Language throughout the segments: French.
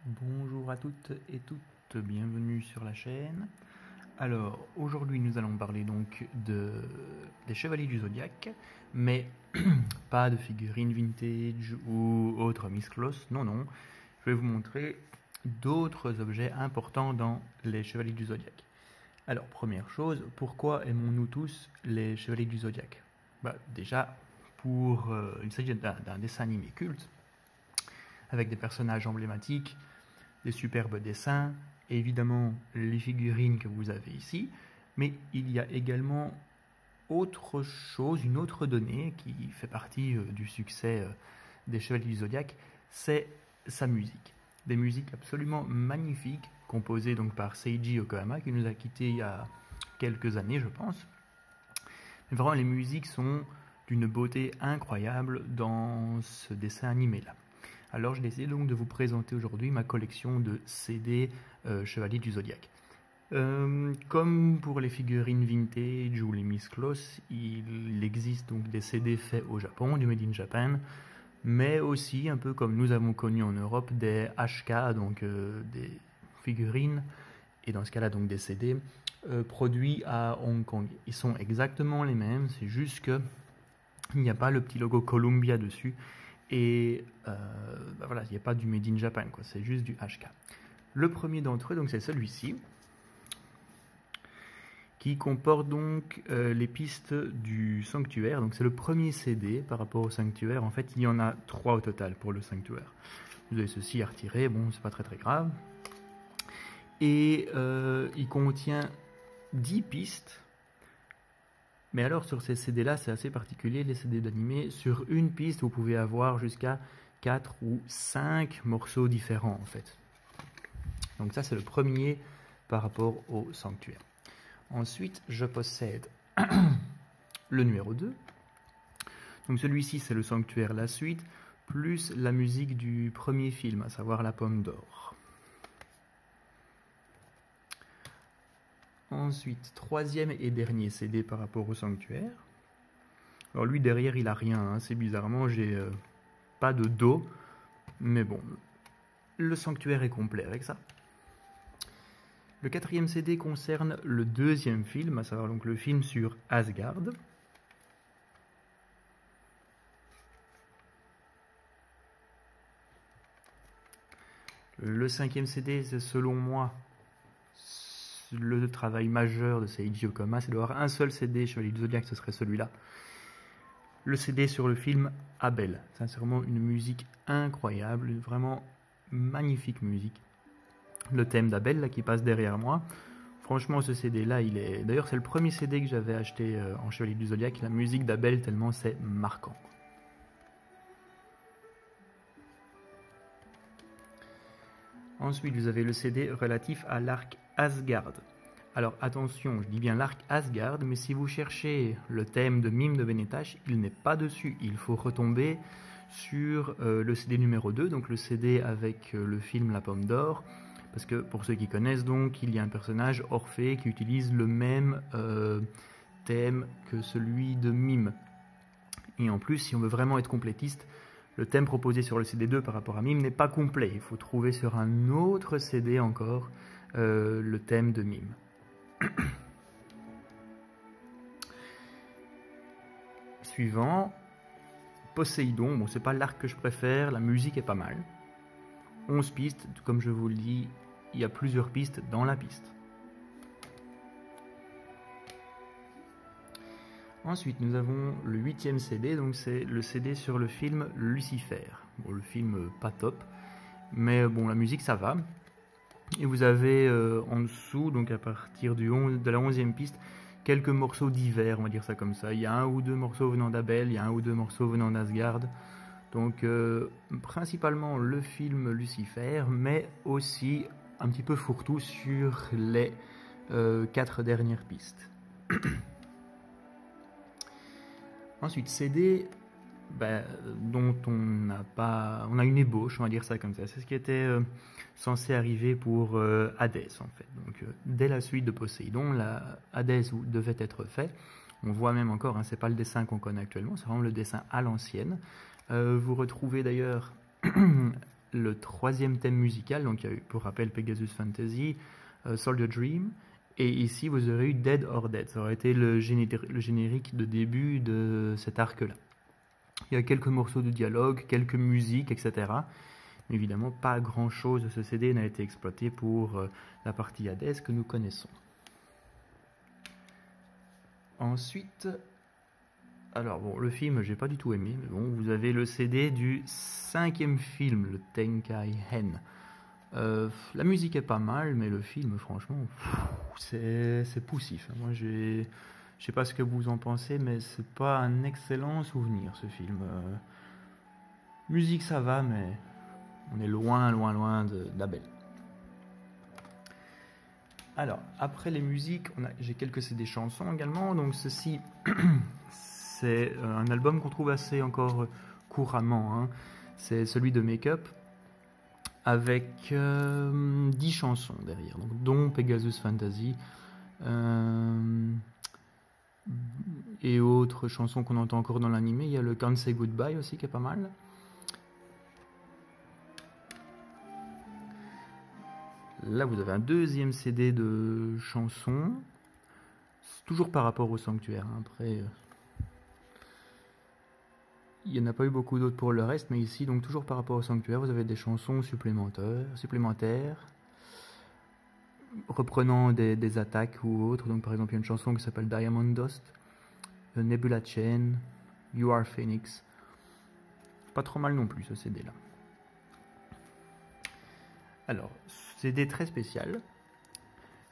Bonjour à toutes et toutes, bienvenue sur la chaîne. Alors aujourd'hui nous allons parler donc des Chevaliers du Zodiaque, mais pas de figurines vintage ou autres misclos, non, je vais vous montrer d'autres objets importants dans les Chevaliers du Zodiaque. Alors première chose, pourquoi aimons-nous tous les Chevaliers du Zodiaque? Déjà, il s'agit d'un dessin animé culte, avec des personnages emblématiques, des superbes dessins, et évidemment les figurines que vous avez ici, mais il y a également autre chose, une autre donnée qui fait partie du succès des Chevaliers du Zodiaque, c'est sa musique. Des musiques absolument magnifiques, composées donc par Seiji Yokohama, qui nous a quittés il y a quelques années, je pense. Mais vraiment, les musiques sont d'une beauté incroyable dans ce dessin animé-là. Alors, j'ai décidé donc de vous présenter aujourd'hui ma collection de CD Chevaliers du Zodiaque. Comme pour les figurines vintage ou les misclos, il existe donc des CD faits au Japon, du Made in Japan, mais aussi, un peu comme nous avons connu en Europe, des HK, donc des figurines, et dans ce cas-là donc des CD, produits à Hong Kong. Ils sont exactement les mêmes, c'est juste que il n'y a pas le petit logo Columbia dessus, et voilà, il n'y a pas du Made in Japan, quoi, c'est juste du HK. Le premier d'entre eux, donc c'est celui-ci, qui comporte donc les pistes du Sanctuaire. Donc c'est le premier CD par rapport au Sanctuaire. En fait, il y en a 3 au total pour le Sanctuaire. Vous avez ceci à retirer, bon, c'est pas très grave. Et il contient 10 pistes. Mais alors sur ces CD-là, c'est assez particulier, les CD d'animé. Sur une piste, vous pouvez avoir jusqu'à 4 ou 5 morceaux différents en fait. Donc ça, c'est le premier par rapport au Sanctuaire. Ensuite, je possède le numéro 2. Donc celui-ci, c'est le Sanctuaire, la suite, plus la musique du premier film, à savoir La Pomme d'Or. Ensuite, troisième et dernier CD par rapport au Sanctuaire. Alors lui, derrière, il a rien, hein. C'est bizarrement, j'ai pas de dos, mais bon, le Sanctuaire est complet avec ça. Le quatrième CD concerne le deuxième film, à savoir donc le film sur Asgard. Le cinquième CD, c'est selon moi le travail majeur de Seiji Yokohama, c'est d'avoir un seul CD Chevalier du Zodiaque, ce serait celui-là. Le CD sur le film Abel, sincèrement une musique incroyable, une vraiment magnifique musique. Le thème d'Abel là qui passe derrière moi. Franchement, ce CD-là, il est... D'ailleurs, c'est le premier CD que j'avais acheté en Chevalier du Zodiaque, la musique d'Abel, tellement c'est marquant. Ensuite, vous avez le CD relatif à l'arc Asgard. Alors attention, je dis bien l'arc Asgard, mais si vous cherchez le thème de Mime de Benetash, il n'est pas dessus. Il faut retomber sur le CD numéro 2, donc le CD avec le film La Pomme d'Or. Parce que pour ceux qui connaissent donc, il y a un personnage, Orphée, qui utilise le même thème que celui de Mime. Et en plus, si on veut vraiment être complétiste, le thème proposé sur le CD2 par rapport à Mime n'est pas complet. Il faut trouver sur un autre CD encore le thème de Mime. Suivant, Poséidon. Bon, c'est pas l'arc que je préfère, la musique est pas mal. 11 pistes, comme je vous le dis, il y a plusieurs pistes dans la piste. Ensuite, nous avons le 8e CD, donc c'est le CD sur le film Lucifer. Bon, le film pas top, mais bon, la musique ça va. Et vous avez en dessous, donc à partir de la 11e piste, quelques morceaux divers, on va dire ça comme ça. Il y a un ou deux morceaux venant d'Abel, il y a un ou deux morceaux venant d'Asgard. Donc principalement le film Lucifer, mais aussi un petit peu fourre-tout sur les 4 dernières pistes. Ensuite, CD dont on a une ébauche, on va dire ça comme ça. C'est ce qui était censé arriver pour Hadès en fait. Donc dès la suite de Poséidon, Hadès devait être fait. On voit même encore, hein, c'est pas le dessin qu'on connaît actuellement, c'est vraiment le dessin à l'ancienne. Vous retrouvez d'ailleurs le 3e thème musical. Donc il y a eu, pour rappel, Pegasus Fantasy, Soldier Dream, et ici vous aurez eu Dead or Dead. Ça aurait été le générique de début de cet arc-là. Il y a quelques morceaux de dialogue, quelques musiques, etc. Mais évidemment, pas grand-chose de ce CD n'a été exploité pour la partie Hades que nous connaissons. Ensuite, alors bon, le film, j'ai pas du tout aimé, mais bon, vous avez le CD du 5e film, le Tenkai Hen. La musique est pas mal, mais le film, franchement, c'est poussif. Moi, je sais pas ce que vous en pensez, mais c'est pas un excellent souvenir, ce film. Musique, ça va, mais on est loin d'Abel. Alors, après les musiques, j'ai quelques CD chansons également. Donc ceci, c'est un album qu'on trouve assez encore couramment. Hein. C'est celui de Make Up, avec 10 chansons derrière, donc, dont Pegasus Fantasy et autres chansons qu'on entend encore dans l'animé. Il y a le Can't Say Goodbye aussi qui est pas mal. Là, vous avez un 2e CD de chansons, toujours par rapport au Sanctuaire. Hein. Après, il n'y en a pas eu beaucoup d'autres pour le reste, mais ici, donc toujours par rapport au Sanctuaire, vous avez des chansons supplémentaires reprenant des attaques ou autres. Donc, par exemple, il y a une chanson qui s'appelle Diamond Dust, Nebula Chain, You Are Phoenix. Pas trop mal non plus, ce CD-là. Alors, CD très spécial.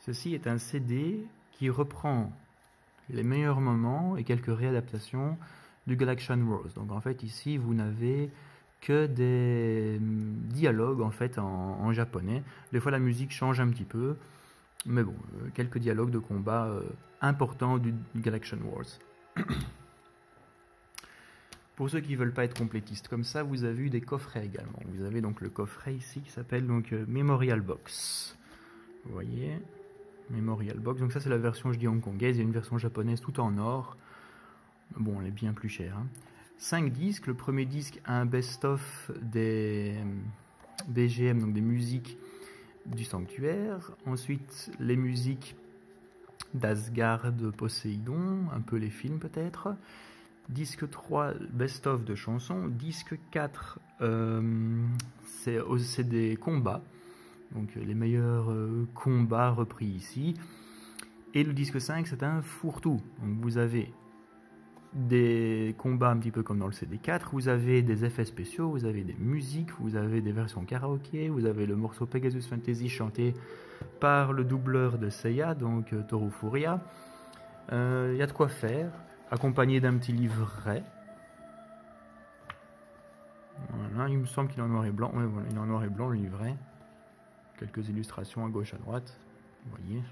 Ceci est un CD qui reprend les meilleurs moments et quelques réadaptations du Galaxian Wars. Donc en fait ici vous n'avez que des dialogues en fait en japonais. Des fois la musique change un petit peu, mais bon, quelques dialogues de combat importants du Galaxian Wars. Pour ceux qui ne veulent pas être complétistes comme ça, vous avez eu des coffrets également. Vous avez donc le coffret ici qui s'appelle donc Memorial Box. Vous voyez, Memorial Box. Donc ça c'est la version, je dis hongkongaise. Il y a une version japonaise tout en or. Bon, elle est bien plus chère. Hein. 5 disques. Le premier disque a un best-of des BGM, donc des musiques du Sanctuaire. Ensuite, les musiques d'Asgard, de Poséidon, un peu les films peut-être. Disque 3, best-of de chansons. Disque 4, c'est des combats. Donc les meilleurs combats repris ici. Et le disque 5, c'est un fourre-tout. Donc vous avez des combats un petit peu comme dans le CD4, vous avez des effets spéciaux, vous avez des musiques, vous avez des versions karaoké, vous avez le morceau Pegasus Fantasy chanté par le doubleur de Seiya, donc Toru Furuya. Il y a de quoi faire, accompagné d'un petit livret. Voilà, il me semble qu'il est en noir et blanc. Ouais, voilà, il est en noir et blanc le livret. Quelques illustrations à gauche, à droite. Vous voyez.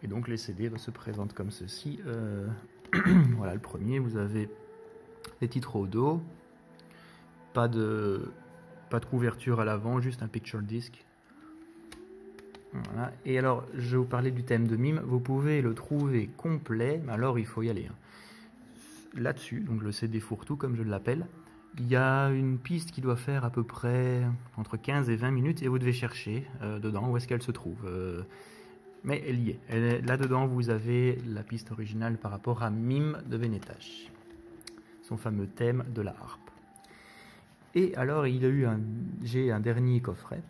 Et donc les CD se présentent comme ceci. Voilà, le premier, vous avez les titres au dos. Pas de couverture à l'avant, juste un picture disc. Voilà. Et alors, je vais vous parler du thème de mime. Vous pouvez le trouver complet, mais alors il faut y aller. Hein. Là-dessus, donc le CD fourre-tout, comme je l'appelle, il y a une piste qui doit faire à peu près entre 15 et 20 minutes, et vous devez chercher dedans où est-ce qu'elle se trouve. Mais elle y est. Là-dedans, vous avez la piste originale par rapport à Mime de Vénétage, son fameux thème de la harpe. Et alors, j'ai un dernier coffret.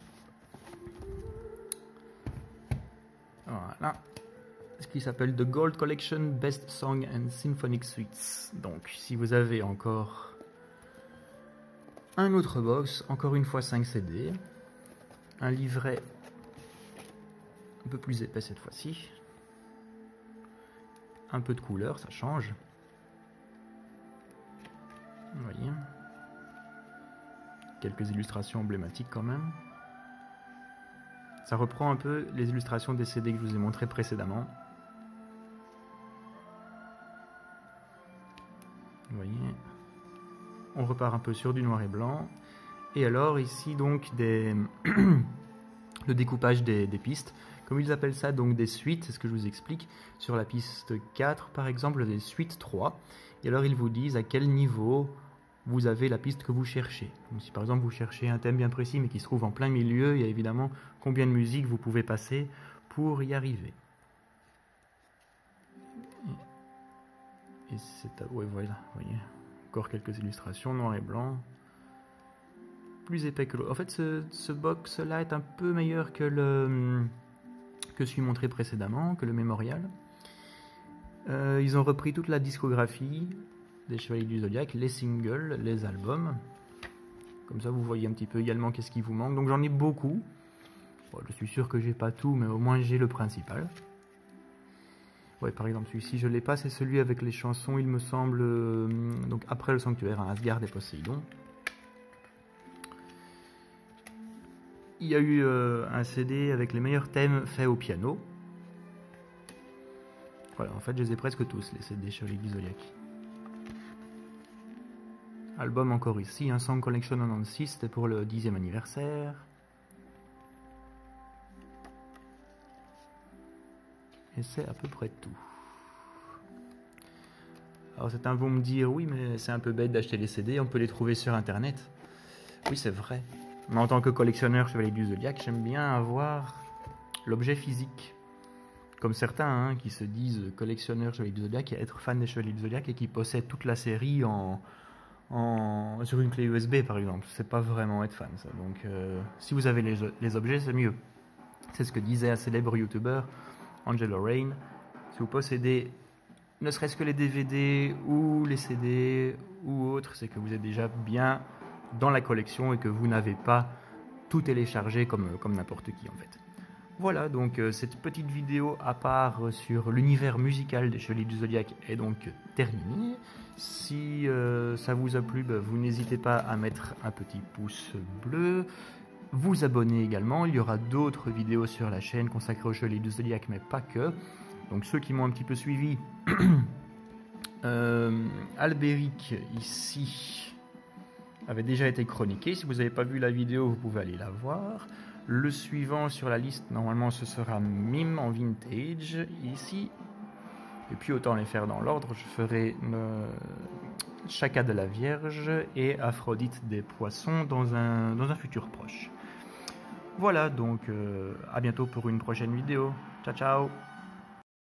Voilà. Ce qui s'appelle The Gold Collection Best Song and Symphonic Suites. Donc, si vous avez encore un autre box, encore une fois 5 CD, un livret un peu plus épais cette fois-ci, un peu de couleur, ça change. Vous voyez, quelques illustrations emblématiques quand même. Ça reprend un peu les illustrations des CD que je vous ai montré précédemment. Vous voyez, on repart un peu sur du noir et blanc. Et alors ici donc le découpage des pistes. comme ils appellent ça, donc des suites, c'est ce que je vous explique. Sur la piste 4, par exemple, des suites 3. Et alors, ils vous disent à quel niveau vous avez la piste que vous cherchez. Donc, si par exemple, vous cherchez un thème bien précis, mais qui se trouve en plein milieu, il y a évidemment combien de musique vous pouvez passer pour y arriver. Et c'est... Ouais, voilà, vous voyez. Encore quelques illustrations, noir et blanc. Plus épais que l'autre. En fait, ce box-là est un peu meilleur que celui montré précédemment, que le mémorial. Ils ont repris toute la discographie des Chevaliers du Zodiaque, les singles, les albums. Comme ça, vous voyez un petit peu également qu'est-ce qui vous manque. Donc j'en ai beaucoup. Bon, je suis sûr que j'ai pas tout, mais au moins j'ai le principal. Ouais, par exemple, celui-ci, je l'ai pas, c'est celui avec les chansons, il me semble, donc après le sanctuaire, hein, Asgard et Poséidon. Il y a eu un CD avec les meilleurs thèmes faits au piano. Voilà, en fait, je les ai presque tous, les CD Chevaliers du Zodiaque. Album encore ici, un Song Collection 96, c'était pour le 10e anniversaire. Et c'est à peu près tout. Alors certains vont me dire, oui, mais c'est un peu bête d'acheter les CD, on peut les trouver sur Internet. Oui, c'est vrai. Mais en tant que collectionneur Chevalier du Zodiaque, j'aime bien avoir l'objet physique. Comme certains hein, qui se disent collectionneurs Chevalier du Zodiaque, et être fan des Chevaliers du Zodiaque et qui possèdent toute la série sur une clé USB par exemple. C'est pas vraiment être fan ça. Donc si vous avez les objets, c'est mieux. C'est ce que disait un célèbre youtubeur, Angelo Rain. Si vous possédez ne serait-ce que les DVD ou les CD ou autres, c'est que vous êtes déjà bien dans la collection et que vous n'avez pas tout téléchargé comme n'importe qui en fait. Voilà, donc cette petite vidéo à part sur l'univers musical des Chevaliers du Zodiaque est donc terminée. Si ça vous a plu, vous n'hésitez pas à mettre un petit pouce bleu. Vous abonner également, il y aura d'autres vidéos sur la chaîne consacrées aux Chevaliers du Zodiaque, mais pas que. Donc ceux qui m'ont un petit peu suivi, Albéric ici avait déjà été chroniqué. Si vous n'avez pas vu la vidéo, vous pouvez aller la voir. Le suivant sur la liste, normalement ce sera Mime en vintage ici. Et puis autant les faire dans l'ordre, je ferai Chaka de la Vierge et Aphrodite des Poissons dans un futur proche. Voilà, donc à bientôt pour une prochaine vidéo. Ciao ciao.